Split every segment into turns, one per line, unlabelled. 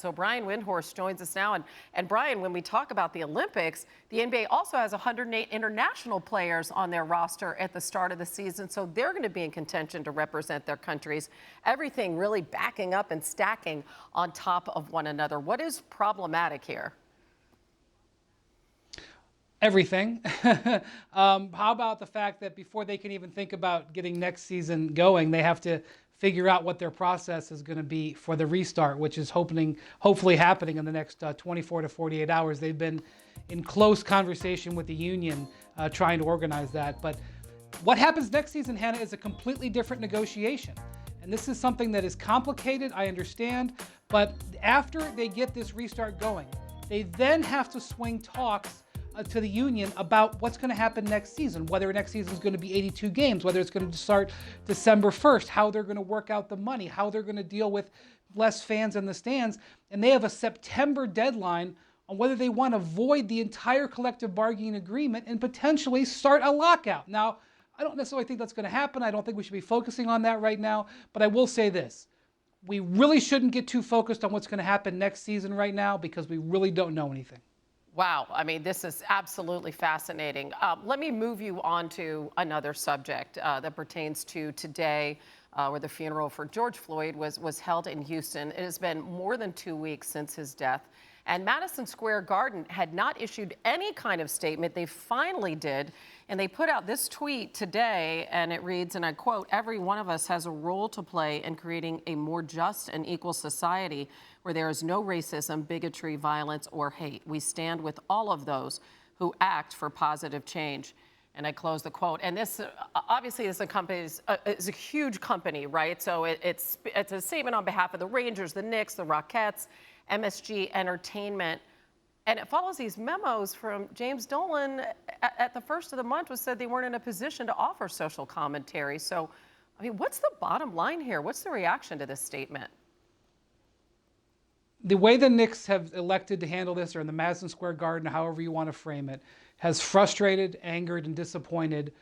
So Brian Windhorst joins us now. And Brian, when we talk about the Olympics, the NBA also has 108 international players on their roster at the start of the season. So they're going to be in contention to represent their countries. Everything really backing up and stacking on top of one another. What is problematic here?
Everything. How about the fact that before they can even think about getting next season going, they have to figure out what their process is going to be for the restart, which is hopefully happening in the next 24 to 48 hours. They've been in close conversation with the union trying to organize that. But what happens next season, Hannah, is a completely different negotiation. And this is something that is complicated, I understand. But after they get this restart going, they then have to swing talks to the union about what's going to happen next season, whether next season is going to be 82 games, whether it's going to start December 1st, how they're going to work out the money, how they're going to deal with less fans in the stands. And they have a September deadline on whether they want to void the entire collective bargaining agreement and potentially start a lockout. Now, I don't necessarily think that's going to happen. I don't think we should be focusing on that right now. But I will say this. We really shouldn't get too focused on what's going to happen next season right now because we really don't know anything.
Wow. I mean, this is absolutely fascinating. Let me move you on to another subject that pertains to today, where the funeral for George Floyd was held in Houston. It has been more than 2 weeks since his death. And Madison Square Garden had not issued any kind of statement. They finally did. And they put out this tweet today, and it reads, and I quote, "Every one of us has a role to play in creating a more just and equal society where there is no racism, bigotry, violence, or hate. We stand with all of those who act for positive change." And I close the quote. And this, obviously, is a huge company, right? So it's a statement on behalf of the Rangers, the Knicks, the Rockettes, MSG Entertainment. And it follows these memos from James Dolan at the first of the month, was said they weren't in a position to offer social commentary. So, I mean, what's the bottom line here? What's the reaction to this statement?
The way the Knicks have elected to handle this, or in the Madison Square Garden, however you want to frame it, has frustrated, angered, and disappointed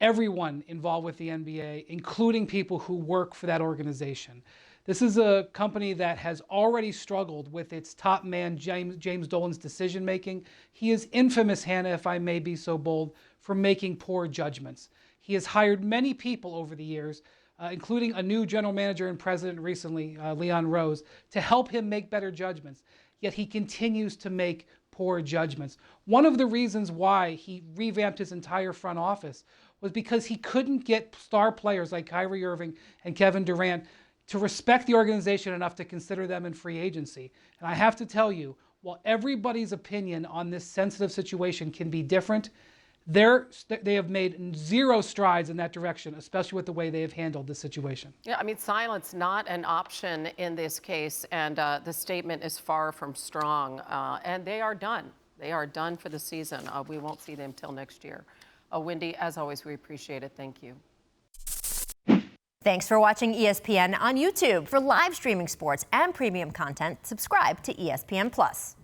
everyone involved with the NBA, including people who work for that organization. This is a company that has already struggled with its top man, James Dolan's decision-making. He is infamous, Hannah, if I may be so bold, for making poor judgments. He has hired many people over the years, including a new general manager and president recently, Leon Rose, to help him make better judgments. Yet he continues to make poor judgments. One of the reasons why he revamped his entire front office was because he couldn't get star players like Kyrie Irving and Kevin Durant to respect the organization enough to consider them in free agency. And I have to tell you, while everybody's opinion on this sensitive situation can be different, they have made zero strides in that direction, especially with the way they have handled the situation.
Yeah, I mean, silence not an option in this case, and the statement is far from strong. And they are done. They are done for the season. We won't see them till next year. Wendy, as always, we appreciate it. Thank you.
Thanks for watching ESPN on YouTube. For live streaming sports and premium content, subscribe to ESPN+.